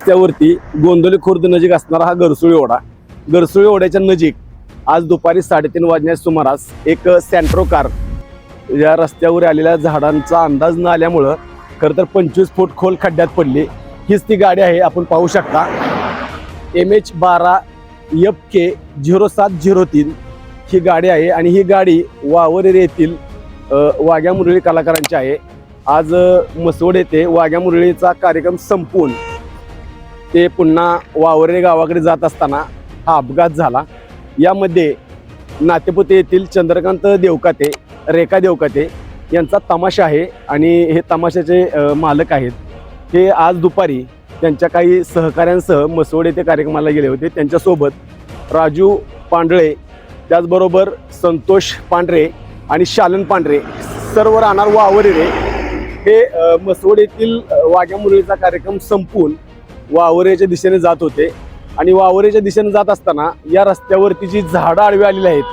त्यावरती गोंदवली खुर्द नजीक असणारा हा गरसुळी ओढा. गरसुळी ओढ्याच्या नजीक आज दुपारी 3:30 वाजण्याच्या सुमारास एक सँट्रो कार या रस्त्यावर आलेल्या झाडांचा अंदाज न आल्यामुळं खरं तर 25 फूट खोल खड्ड्यात पडली. हीच ती गाडी आहे, आपण पाहू शकता. MH12 FK 0703 ही गाडी आहे आणि ही गाडी वावरेर येथील वाघ्या मुरळी कलाकारांची आहे. आज मसवड येथे वाघ्या मुरळीचा कार्यक्रम संपवून ते पुन्हा वावरे गावाकडे जात असताना हा अपघात झाला. यामध्ये नातेपुते येथील चंद्रकांत देवकाते, रेखा देवकाते यांचा तमाशा आहे आणि हे तमाशाचे मालक आहेत. हे आज दुपारी त्यांच्या काही सहकाऱ्यांसह मसवड येथे कार्यक्रमाला गेले होते. त्यांच्यासोबत राजू पांढळे, त्याचबरोबर संतोष पांढरे आणि शालन पांढरे सर्व राहणार वावरेरे हे मसवड येथील वाघ्या मुरळीचा कार्यक्रम संपवून वावरेच्या दिशेने जात होते. आणि वावरेच्या दिशेने जात असताना या रस्त्यावरती जी झाडं आडवी आलेली आहेत,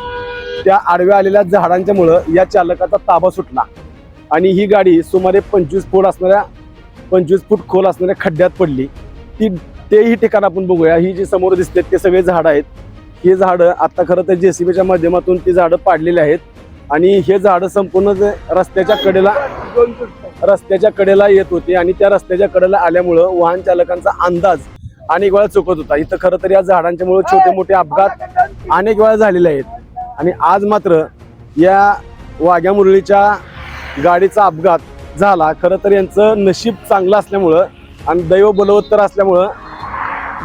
त्या आडव्या आलेल्या झाडांच्यामुळं या चालकाचा ताबा सुटला आणि ही गाडी सुमारे 25 फूट खोल असणाऱ्या खड्ड्यात पडली. तेही ठिकाण आपण बघूया. ही जी समोर दिसतात ते सगळे झाडं आहेत. ही झाडं आता खरं तर JCBच्या माध्यमातून ती झाडं पाडलेली आहेत आणि हे झाडं संपूर्ण रस्त्याच्या कडेला येत होती आणि त्या रस्त्याच्या कडेला आल्यामुळं वाहन चालकांचा अंदाज अनेक वेळा चुकत होता. इथं खरं तर या झाडांच्यामुळे छोटे मोठे अपघात अनेक वेळा झालेले आहेत आणि आज मात्र या वाघ्या मुरळीच्या गाडीचा अपघात झाला. खरं तर यांचं नशीब चांगलं असल्यामुळं आणि दैव बलवत्तर असल्यामुळं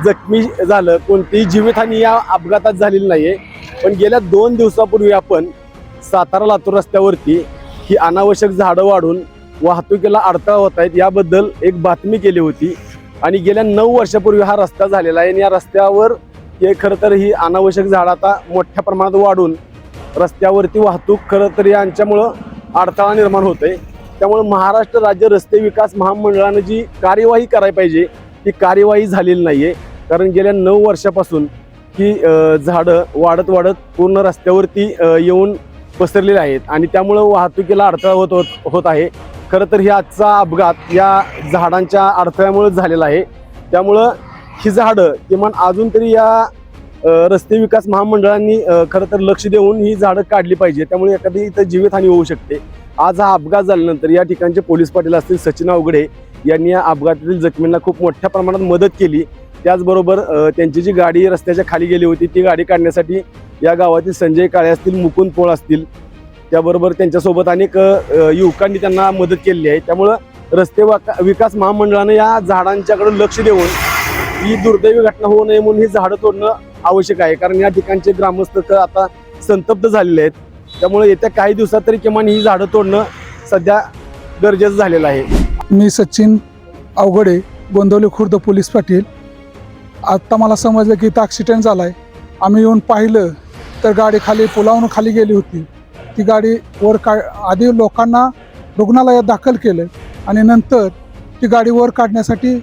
जखमी झालं. कोणतीही जीवितहानी या अपघातात झालेली नाहीये. पण गेल्या 2 दिवसापूर्वी आपण सातारा लातूर रस्त्यावरती ही अनावश्यक झाडं वाढून वाहतुकीला अडथळा होत आहेत याबद्दल एक बातमी केली होती आणि गेल्या 9 वर्षापूर्वी हा रस्ता झालेला आहे आणि या रस्त्यावर हे खरं तर ही अनावश्यक झाडं आता मोठ्या प्रमाणात वाढून रस्त्यावरती वाहतूक खरं तर यांच्यामुळं अडथळा निर्माण होतोय. त्यामुळे महाराष्ट्र राज्य रस्ते विकास महामंडळानं जी कार्यवाही करायला पाहिजे ती कार्यवाही झालेली नाहीये. कारण गेल्या 9 वर्षापासून ही झाडं वाढत पूर्ण रस्त्यावरती येऊन पसरलेले आहेत आणि त्यामुळं वाहतुकीला अडथळा होत आहे. खरं तर ही आजचा अपघात या झाडांच्या अडथळ्यामुळे झालेला आहे. त्यामुळं ही झाडं किमान अजून तरी या रस्ते विकास महामंडळांनी खरं तर लक्ष देऊन ही झाडं काढली पाहिजे. त्यामुळे एखादी इथं जीवितहानी होऊ शकते. आज हा अपघात झाल्यानंतर या ठिकाणचे पोलीस पाटील असतील सचिन अवघडे यांनी या अपघातातील जखमींना खूप मोठ्या प्रमाणात मदत केली. त्याचबरोबर त्यांची जी गाडी रस्त्याच्या खाली गेली होती ती गाडी काढण्यासाठी या गावातील संजय काळे असतील, मुकुंद पोळ असतील, त्याबरोबर त्यांच्यासोबत अनेक युवकांनी त्यांना मदत केली आहे. त्यामुळं रस्ते विकास महामंडळानं या झाडांच्याकडे लक्ष देऊन ही दुर्दैवी घटना होऊ नये म्हणून ही झाडं तोडणं आवश्यक आहे. कारण या ठिकाणचे ग्रामस्थ आता संतप्त झालेले आहेत. त्यामुळे येत्या काही दिवसात तरी किमान ही झाडं तोडणं सध्या गरजेचं झालेलं आहे. मी सचिन अवघडे, गोंदवली खुर्द पोलीस पाटील. आत्ता मला समजलं की इथं ॲक्सिडेंट झाला आहे. आम्ही येऊन पाहिलं तर गाडी पुलावरून खाली गेली होती. ती गाडी आधी लोकांना रुग्णालयात दाखल केलं आणि नंतर ती गाडी वर काढण्यासाठी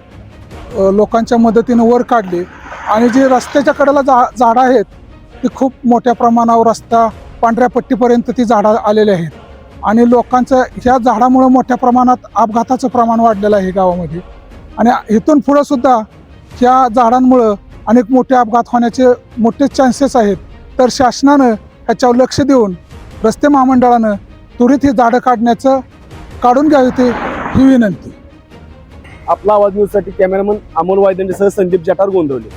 लोकांच्या मदतीनं वर काढली आणि जी रस्त्याच्या कडेला झाडं आहेत ती खूप मोठ्या प्रमाणावर रस्ता पांढऱ्या पट्टीपर्यंत ती झाडं आलेली आहेत आणि लोकांचं ह्या झाडामुळं मोठ्या प्रमाणात अपघाताचं प्रमाण वाढलेलं आहे गावामध्ये. आणि इथून पुढं सुद्धा ह्या झाडांमुळं अनेक मोठे अपघात होण्याचे मोठे चान्सेस आहेत. तर शासनानं ह्याच्यावर लक्ष देऊन रस्ते महामंडळानं त्वरित ही झाडं काढून घ्यावी ही विनंती. आपला आवाज न्यूजसाठी कॅमेरामन अमोल वायदंडेसह संदीप जटार, गोंदवली.